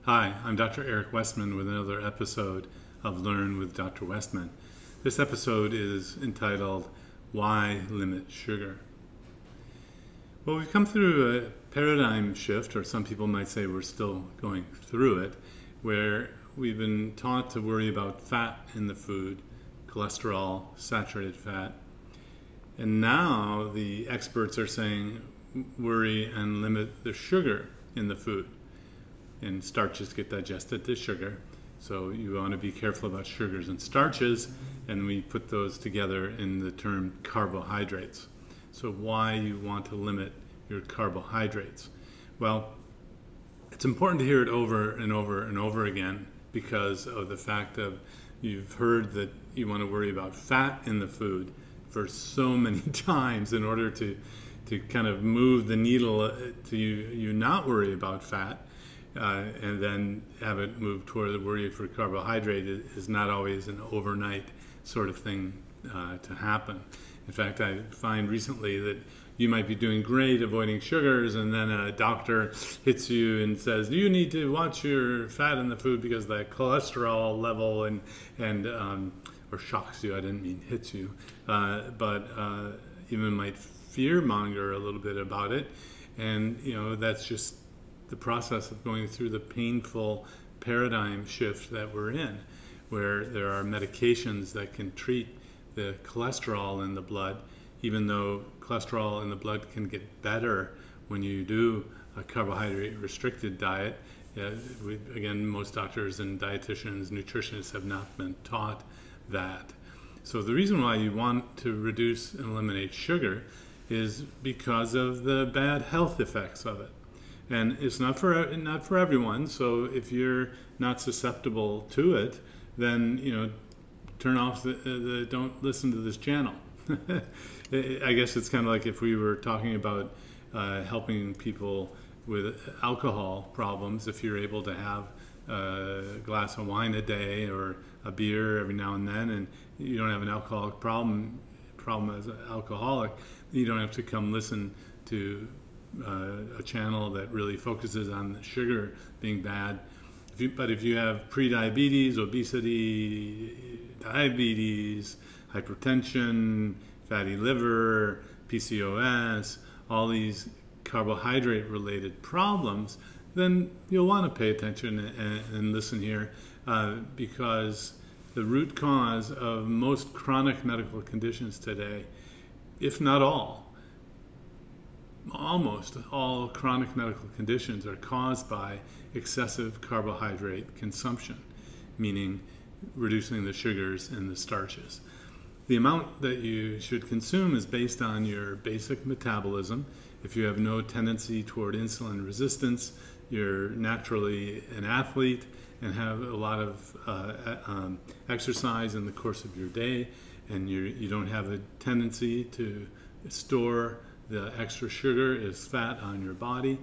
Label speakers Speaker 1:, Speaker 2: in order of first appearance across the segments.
Speaker 1: Hi, I'm Dr. Eric Westman with another episode of Learn with Dr. Westman. This episode is entitled, Why Limit Sugar? Well, we've come through a paradigm shift, or some people might say we're still going through it, where we've been taught to worry about fat in the food, cholesterol, saturated fat, and now the experts are saying worry and limit the sugar in the food. And starches get digested to sugar, so you want to be careful about sugars and starches, and we put those together in the term carbohydrates. So why you want to limit your carbohydrates? Well, it's important to hear it over and over and over again because of the fact of you've heard that you want to worry about fat in the food for so many times in order to kind of move the needle to you not worry about fat. And then have it move toward the worry for carbohydrate is not always an overnight sort of thing to happen. In fact, I find recently that you might be doing great avoiding sugars, and then a doctor hits you and says, you need to watch your fat in the food because the cholesterol level or shocks you, I didn't mean hits you, but even might fear monger a little bit about it. And, you know, that's just the process of going through the painful paradigm shift that we're in, where there are medications that can treat the cholesterol in the blood, even though cholesterol in the blood can get better when you do a carbohydrate restricted diet. Again, most doctors and dietitians, nutritionists have not been taught that. So the reason why you want to reduce and eliminate sugar is because of the bad health effects of it. And it's not for everyone. So if you're not susceptible to it, then turn off don't listen to this channel. I guess it's kind of like if we were talking about helping people with alcohol problems. If you're able to have a glass of wine a day or a beer every now and then, and you don't have an alcoholic problem as an alcoholic, you don't have to come listen to a channel that really focuses on the sugar being bad. But if you have prediabetes, obesity, diabetes, hypertension, fatty liver, PCOS, all these carbohydrate related problems, then you'll want to pay attention and listen here because the root cause of most chronic medical conditions today, if not all, almost all chronic medical conditions are caused by excessive carbohydrate consumption, meaning reducing the sugars and the starches. The amount that you should consume is based on your basic metabolism. If you have no tendency toward insulin resistance, you're naturally an athlete and have a lot of exercise in the course of your day, and you don't have a tendency to store the extra sugar as fat on your body,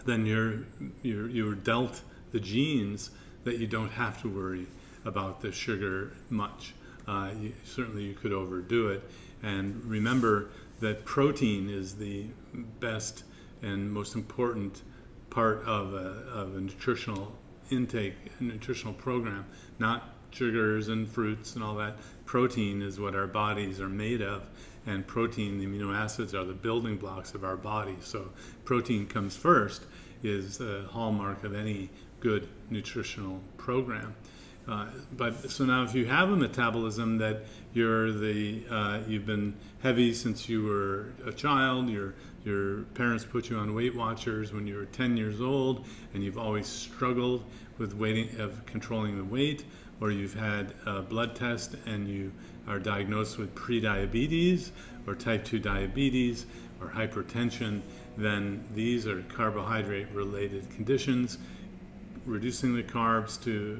Speaker 1: then you're dealt the genes that you don't have to worry about the sugar much. Certainly you could overdo it. And remember that protein is the best and most important part of a nutritional intake, a nutritional program, not sugars and fruits and all that. Protein is what our bodies are made of, and protein, the amino acids, are the building blocks of our body. So protein comes first, is a hallmark of any good nutritional program. So now if you have a metabolism that you've been heavy since you were a child, your parents put you on Weight Watchers when you were 10 years old, and you've always struggled with controlling the weight, or you've had a blood test and you are diagnosed with prediabetes or type 2 diabetes or hypertension, then these are carbohydrate related conditions. Reducing the carbs to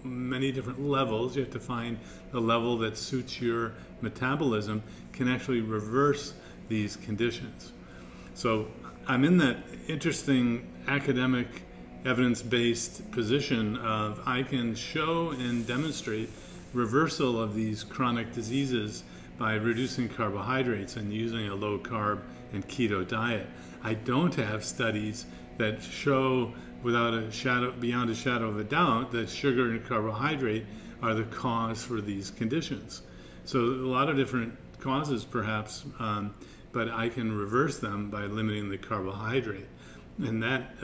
Speaker 1: many different levels, you have to find the level that suits your metabolism, can actually reverse these conditions. So I'm in that interesting academic evidence-based position of I can show and demonstrate reversal of these chronic diseases by reducing carbohydrates and using a low carb and keto diet. I don't have studies that show without beyond a shadow of a doubt that sugar and carbohydrate are the cause for these conditions. So a lot of different causes perhaps, but I can reverse them by limiting the carbohydrate. And that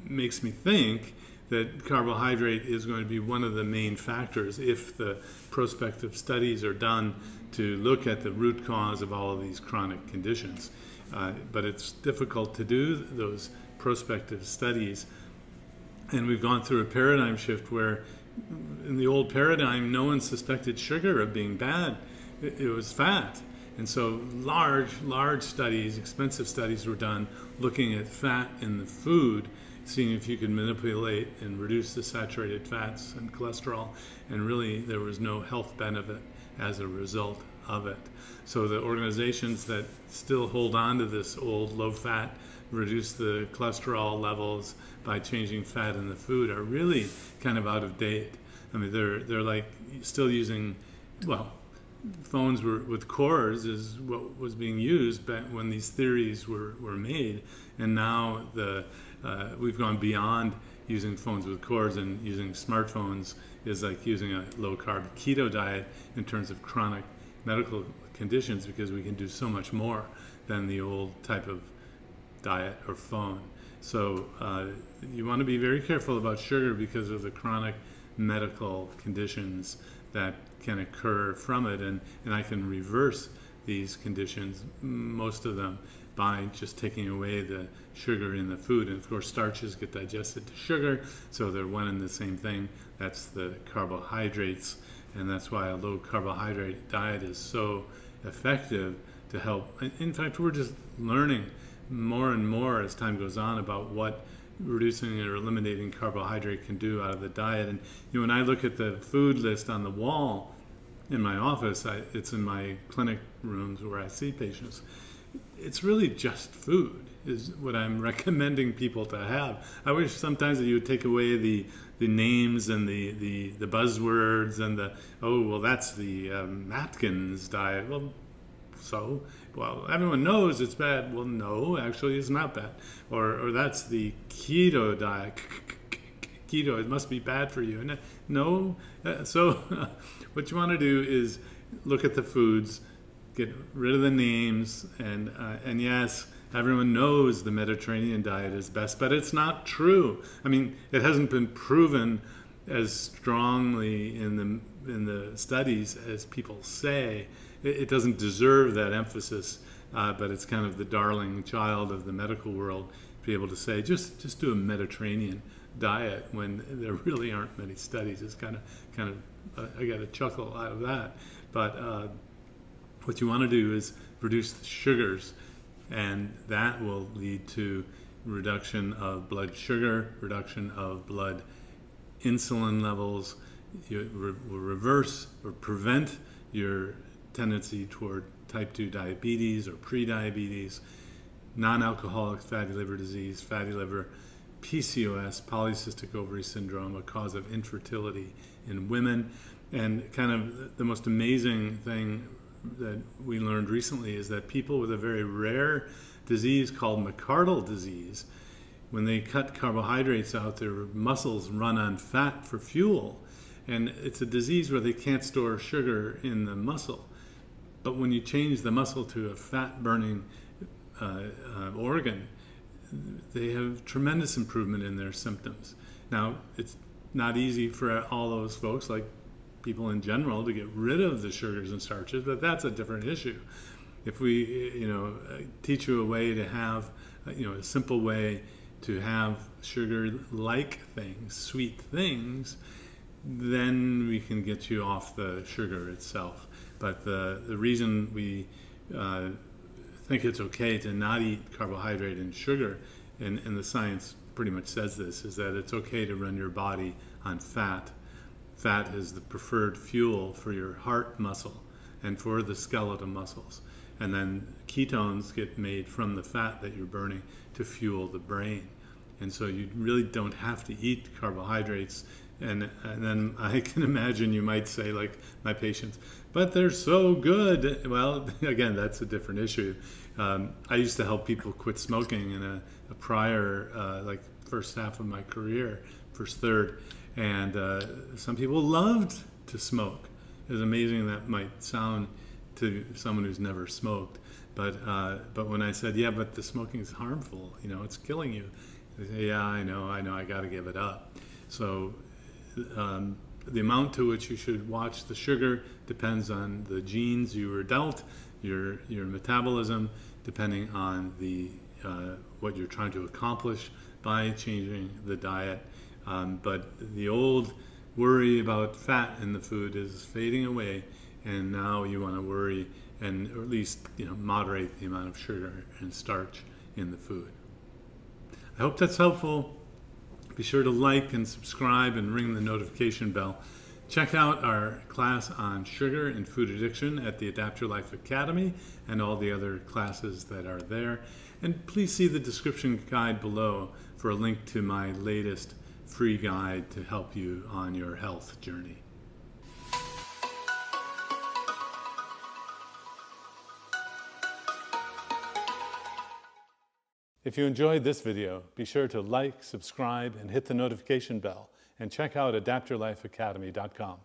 Speaker 1: makes me think that carbohydrate is going to be one of the main factors if the prospective studies are done to look at the root cause of all of these chronic conditions. But it's difficult to do those prospective studies. And we've gone through a paradigm shift where in the old paradigm, no one suspected sugar of being bad. It was fat. And so large studies, expensive studies were done looking at fat in the food, seeing if you could manipulate and reduce the saturated fats and cholesterol, and really there was no health benefit as a result of it. So the organizations that still hold on to this old low-fat, reduce the cholesterol levels by changing fat in the food are really kind of out of date. I mean, they're like still using, well, phones with cords is what was being used back when these theories were made, and now we've gone beyond using phones with cords, and using smartphones is like using a low-carb keto diet in terms of chronic medical conditions, because we can do so much more than the old type of diet or phone. So you want to be very careful about sugar because of the chronic medical conditions that can occur from it, and I can reverse these conditions, most of them, by just taking away the sugar in the food. And of course starches get digested to sugar, so they're one and the same thing. That's the carbohydrates, and that's why a low carbohydrate diet is so effective to help. In fact, we're just learning more and more as time goes on about what reducing or eliminating carbohydrate can do out of the diet. And you know, when I look at the food list on the wall in my office, it's in my clinic rooms where I see patients, it's really just food is what I'm recommending people to have. I wish sometimes that you would take away the names and the buzzwords and that's the Atkins diet. Well, everyone knows it's bad. Well, no, actually it's not bad. Or that's the keto diet. Keto, it must be bad for you. And no, so what you want to do is look at the foods, get rid of the names, and yes, everyone knows the Mediterranean diet is best, but it's not true. I mean, it hasn't been proven as strongly in the studies as people say. It doesn't deserve that emphasis, but it's kind of the darling child of the medical world to be able to say, just do a Mediterranean diet when there really aren't many studies. It's kind of I got a chuckle out of that. But what you want to do is reduce the sugars, and that will lead to reduction of blood sugar, reduction of blood insulin levels. You will reverse or prevent your tendency toward type 2 diabetes or pre-diabetes, non-alcoholic fatty liver disease, fatty liver, PCOS, polycystic ovary syndrome, a cause of infertility in women. And kind of the most amazing thing that we learned recently is that people with a very rare disease called McArdle disease, when they cut carbohydrates out, their muscles run on fat for fuel. And it's a disease where they can't store sugar in the muscle. But when you change the muscle to a fat-burning organ, they have tremendous improvement in their symptoms. Now, it's not easy for all those folks, like people in general, to get rid of the sugars and starches, but that's a different issue. If we, teach you a way to have, a simple way to have sugar-like things, sweet things, then we can get you off the sugar itself. But the reason we think it's okay to not eat carbohydrate and sugar, and the science pretty much says this, is that it's okay to run your body on fat. Fat is the preferred fuel for your heart muscle and for the skeletal muscles. And then ketones get made from the fat that you're burning to fuel the brain. And so you really don't have to eat carbohydrates. And then I can imagine you might say, like my patients, but they're so good. Well, again, that's a different issue. I used to help people quit smoking in a prior, like first half of my career, first third, and some people loved to smoke. As amazing that might sound to someone who's never smoked, but when I said, yeah, but the smoking is harmful, you know, it's killing you, they say, yeah, I know, I got to give it up. So the amount to which you should watch the sugar depends on the genes you were dealt, your metabolism, depending on the what you're trying to accomplish by changing the diet. But the old worry about fat in the food is fading away, and now you want to worry and or at least moderate the amount of sugar and starch in the food. I hope that's helpful. Be sure to like and subscribe and ring the notification bell. Check out our class on sugar and food addiction at the Adapt Your Life Academy and all the other classes that are there. And please see the description guide below for a link to my latest free guide to help you on your health journey. If you enjoyed this video, be sure to like, subscribe, and hit the notification bell, and check out adaptyourlifeacademy.com.